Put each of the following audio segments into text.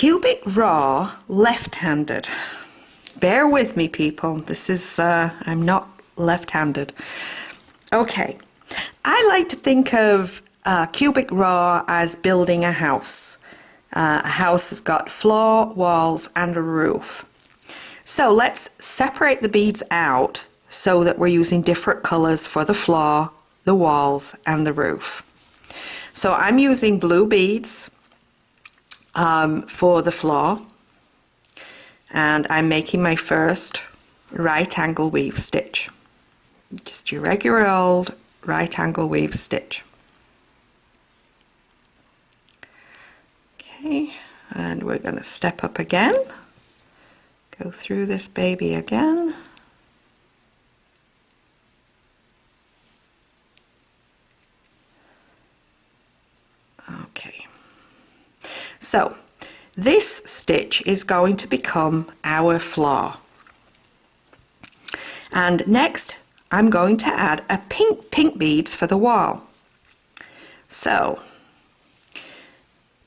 Cubic raw left-handed. Bear with me, people. This is, I'm not left-handed. Okay, I like to think of cubic raw as building a house. A house has got floor, walls, and a roof. So let's separate the beads out so that we're using different colors for the floor, the walls, and the roof. So I'm using blue beads for the floor, and I'm making my first right angle weave stitch. Just your regular old right angle weave stitch. Okay, and we're going to step up again, go through this baby again. Okay, so this stitch is going to become our floor. And next I'm going to add a pink beads for the wall. So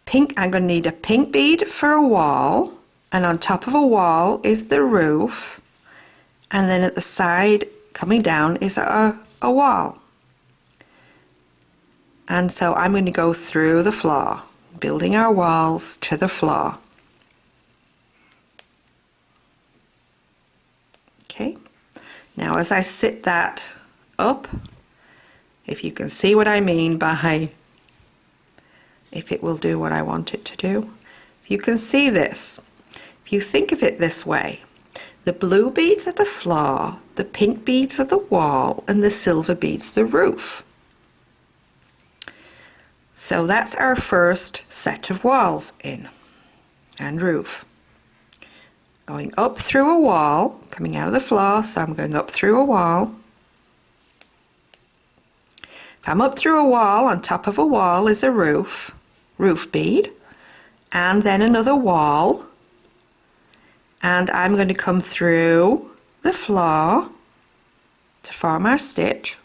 pink, I'm going to need a pink bead for a wall, and on top of a wall is the roof, and then at the side coming down is a wall. And so I'm going to go through the floor, building our walls to the floor. Okay, now as I sit that up, if you can see what I mean by if it will do what I want it to do, if you can see this, if you think of it this way, the blue beads are the floor, the pink beads are the wall, and the silver beads the roof. So that's our first set of walls in, and roof. Going up through a wall, coming out of the floor, so I'm going up through a wall. If I'm up through a wall, on top of a wall is a roof bead, and then another wall, and I'm going to come through the floor to form our stitch.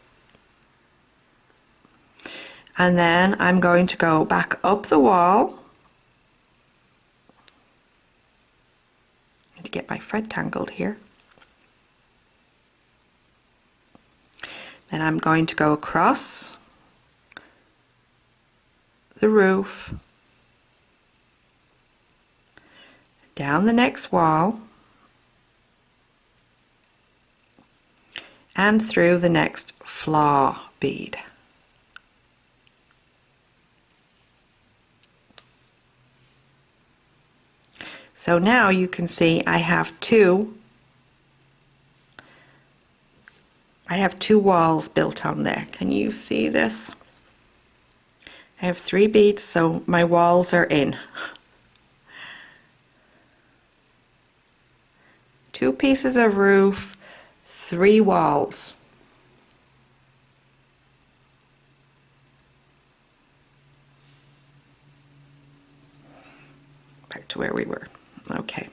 And then I'm going to go back up the wall. I need to get my thread tangled here. Then I'm going to go across the roof, down the next wall, and through the next floor bead. So now you can see I have two walls built on there. Can you see this? I have 3 beads, so my walls are in. 2 pieces of roof, 3 walls. Back to where we were. Okay,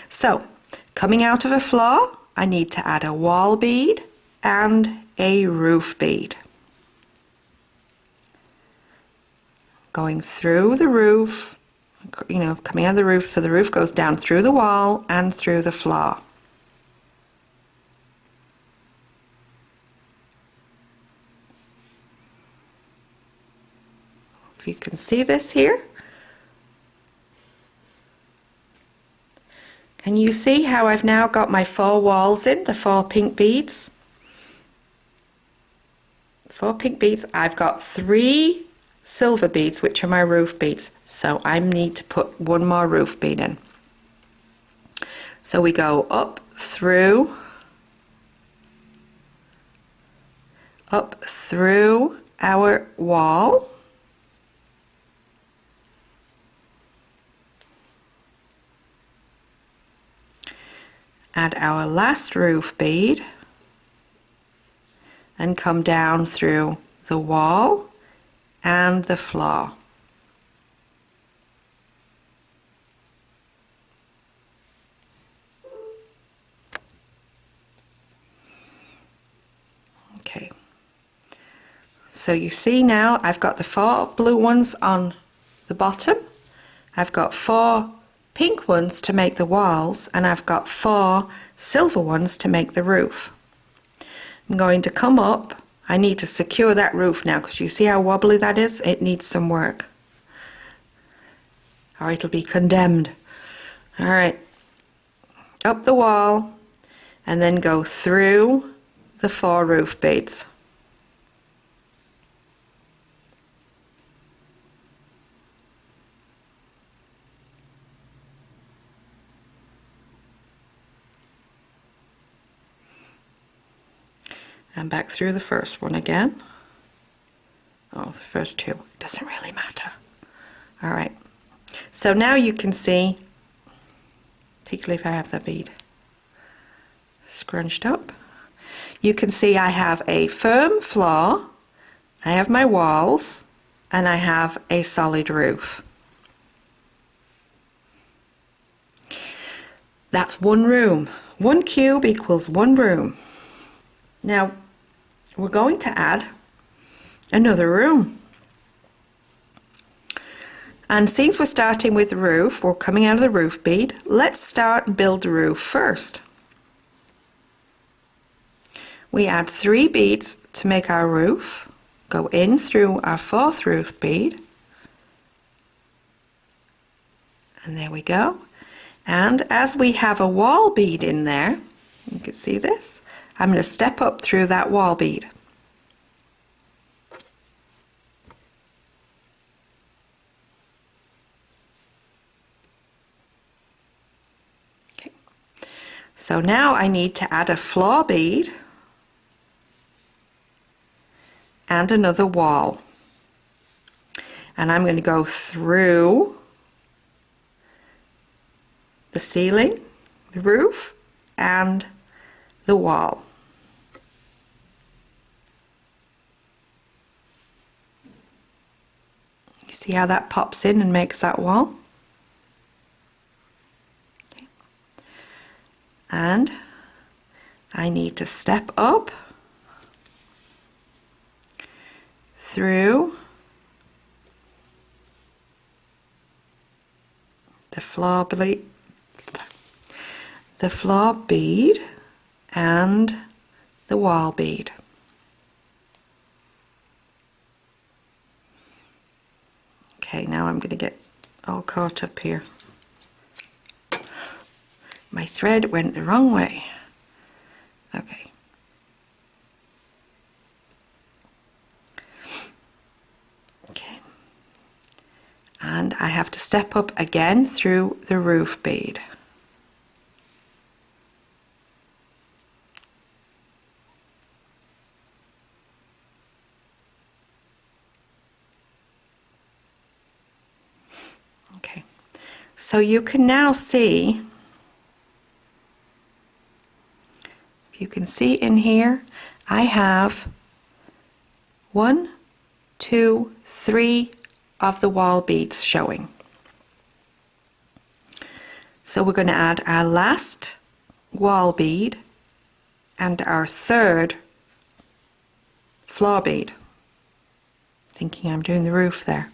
so coming out of a floor, I need to add a wall bead and a roof bead. Going through the roof, you know, coming out of the roof, so the roof goes down through the wall and through the floor. If you can see this here. Can you see how I've now got my 4 walls in, the 4 pink beads? 4 pink beads. I've got 3 silver beads, which are my roof beads. So I need to put 1 more roof bead in. So we go up through our wall. Add our last roof bead and come down through the wall and the floor. Okay, so you see now I've got the 4 blue ones on the bottom, I've got 4 pink ones to make the walls, and I've got 4 silver ones to make the roof. I'm going to come up. I need to secure that roof now because you see how wobbly that is? It needs some work, or it'll be condemned. All right, up the wall and then go through the 4 roof beads. And back through the first one again. Oh, the first 2. It doesn't really matter. All right. So now you can see, particularly if I have the bead scrunched up, you can see I have a firm floor, I have my walls, and I have a solid roof. That's one room. 1 cube equals 1 room. Now, we're going to add another room. And since we're starting with the roof, we're coming out of the roof bead, let's start and build the roof first. We add 3 beads to make our roof, go in through our 4th roof bead, and there we go. And as we have a wall bead in there, you can see this, I'm going to step up through that wall bead. Okay. So now I need to add a floor bead and another wall. And I'm going to go through the ceiling, the roof, and the wall. You see how that pops in and makes that wall? Okay. And I need to step up through the floor bead and the wall bead. Okay, now I'm going to get all caught up here. My thread went the wrong way. Okay. Okay. And I have to step up again through the roof bead. Okay, so you can now see, you can see in here, I have 1, 2, 3 of the wall beads showing. So we're going to add our last wall bead and our 3rd floor bead. Thinking I'm doing the roof there.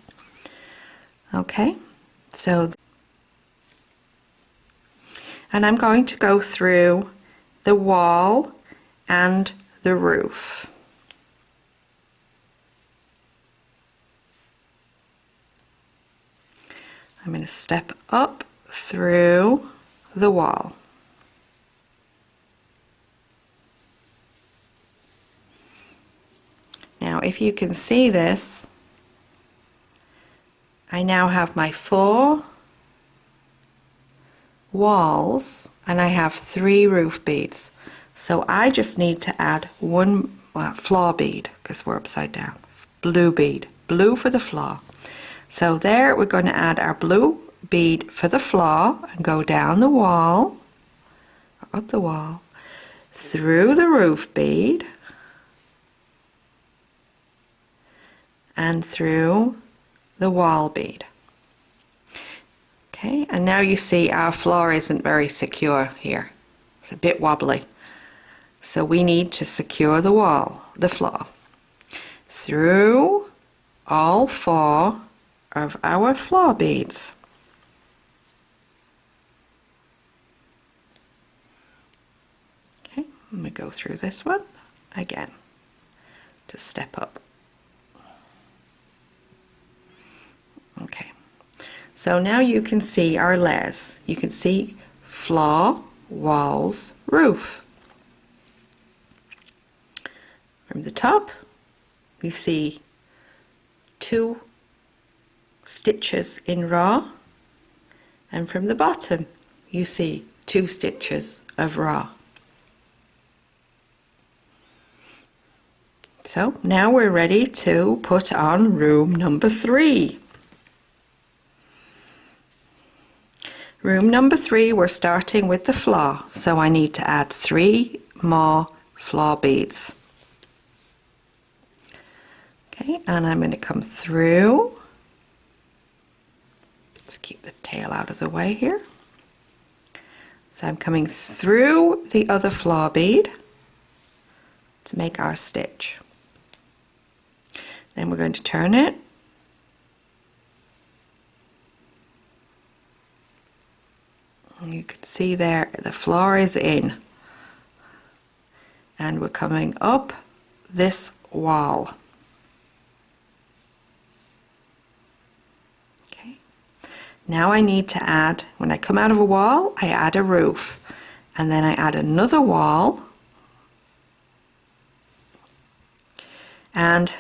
Okay, so, and I'm going to go through the wall and the roof. I'm going to step up through the wall. Now, if you can see this, I now have my 4 walls and I have 3 roof beads. So I just need to add 1 floor bead because we're upside down. Blue bead, blue for the floor. So there we're going to add our blue bead for the floor and go down the wall, or up the wall, through the roof bead, and through the wall bead. Okay, and now you see our floor isn't very secure here. It's a bit wobbly. So we need to secure the wall, the floor, through all 4 of our floor beads. And we go through this one again to step up. Okay, so now you can see our layers. You can see floor, walls, roof. From the top you see 2 stitches in raw, and from the bottom you see 2 stitches of raw. So now we're ready to put on room number 3. Room number 3, we're starting with the floor, so I need to add 3 more floor beads. Okay, and I'm going to come through. Let's keep the tail out of the way here. So I'm coming through the other floor bead to make our stitch. Then we're going to turn it. And you can see there the floor is in. And we're coming up this wall. Okay. Now I need to add, when I come out of a wall, I add a roof. And then I add another wall. And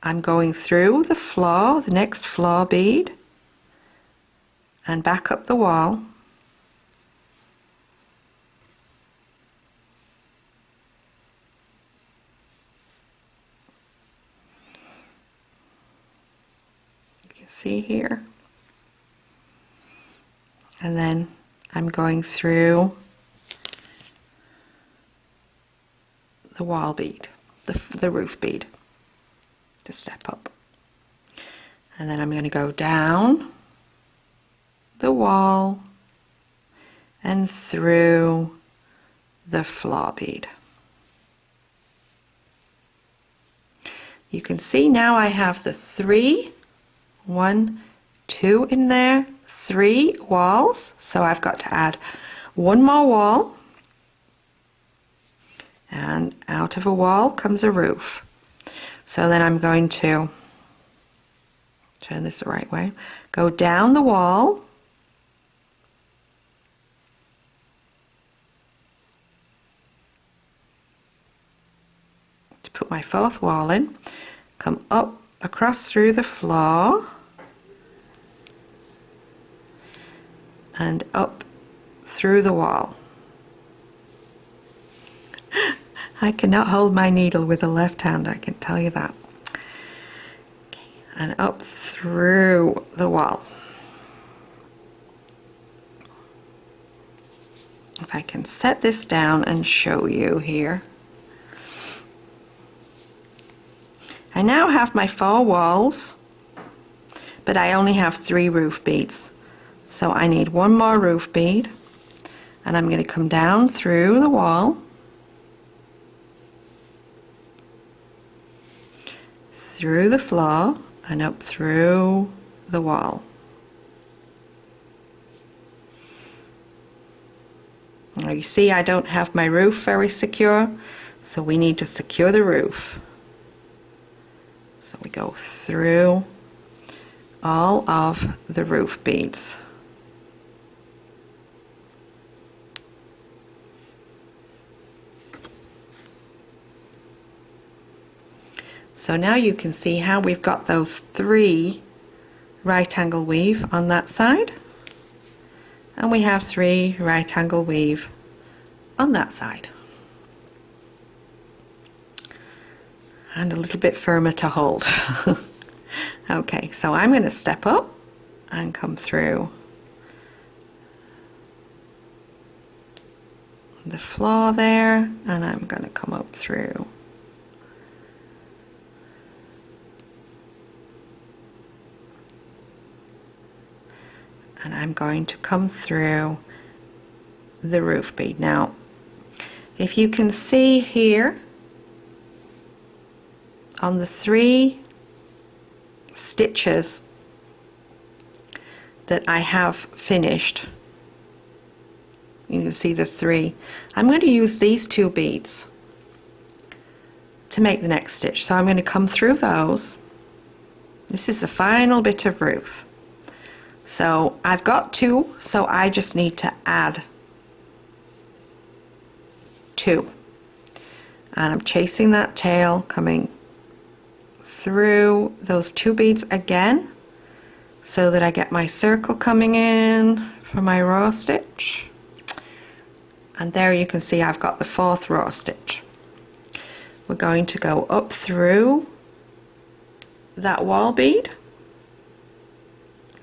I'm going through the floor, the next floor bead, and back up the wall. You can see here. And then I'm going through the wall bead, the roof bead, to step up. And then I'm going to go down the wall and through the floor bead. You can see now I have the 3, 1, 2 in there, 3 walls, so I've got to add 1 more wall, and out of a wall comes a roof. So then I'm going to turn this the right way, go down the wall, to put my 4th wall in, come up across through the floor and up through the wall. I cannot hold my needle with the left hand, I can tell you that. Okay. And up through the wall. If I can set this down and show you here. I now have my 4 walls, but I only have 3 roof beads. So I need 1 more roof bead, and I'm going to come down through the wall, through the floor, and up through the wall. Now you see I don't have my roof very secure, so we need to secure the roof. So we go through all of the roof beads. So now you can see how we've got those 3 right angle weave on that side, and we have 3 right angle weave on that side. And a little bit firmer to hold. Okay, so I'm going to step up and come through the floor there, and I'm going to come up through. And I'm going to come through the roof bead. Now, if you can see here on the 3 stitches that I have finished, You can see the 3. I'm going to use these 2 beads to make the next stitch. So I'm going to come through those. This is the final bit of roof. So I've got 2, so I just need to add 2. And I'm chasing that tail, coming through those 2 beads again, so that I get my circle coming in for my raw stitch. And there you can see I've got the 4th raw stitch. We're going to go up through that wall bead,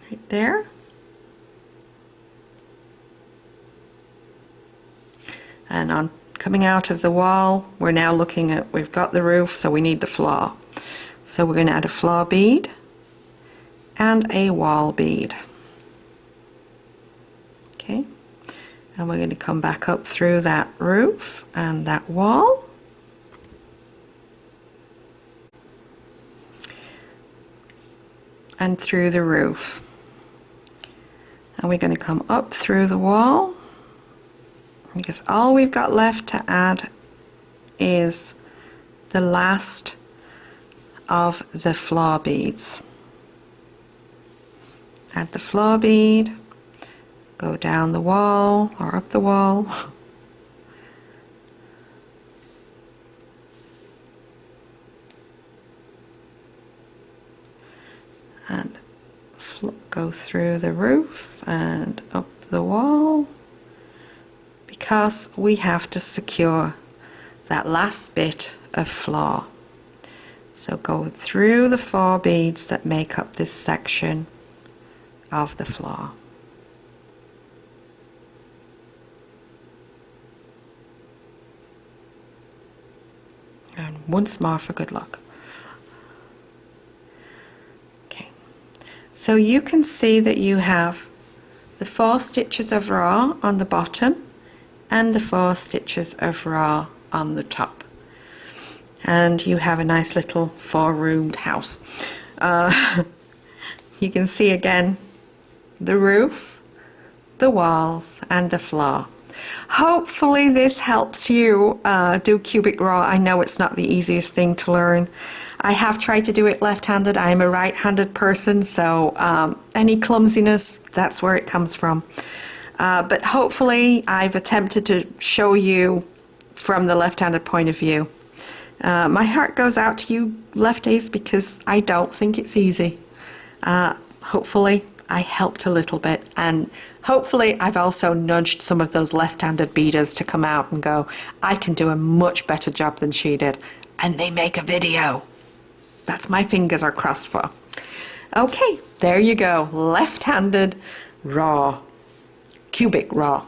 right there. And on coming out of the wall, we're now looking at, we've got the roof, so we need the floor. So we're going to add a floor bead and a wall bead. Okay, and we're going to come back up through that roof and that wall. And through the roof. And we're going to come up through the wall, because all we've got left to add is the last of the floor beads. Add the floor bead, go down the wall or up the wall, and go through the roof and up the wall, because we have to secure that last bit of floor. So go through the 4 beads that make up this section of the floor. And once more for good luck. Okay, so you can see that you have the 4 stitches of raw on the bottom and the 4 stitches of raw on the top. And you have a nice little 4-roomed house. You can see again the roof, the walls, and the floor. Hopefully this helps you do cubic raw. I know it's not the easiest thing to learn. I have tried to do it left-handed. I am a right-handed person, so any clumsiness, that's where it comes from. But hopefully I've attempted to show you from the left-handed point of view. My heart goes out to you lefties, because I don't think it's easy. Hopefully I helped a little bit, and hopefully I've also nudged some of those left-handed beaders to come out and go, I can do a much better job than she did, and they make a video. That's my fingers are crossed for. Okay, there you go, left-handed raw, cubic raw.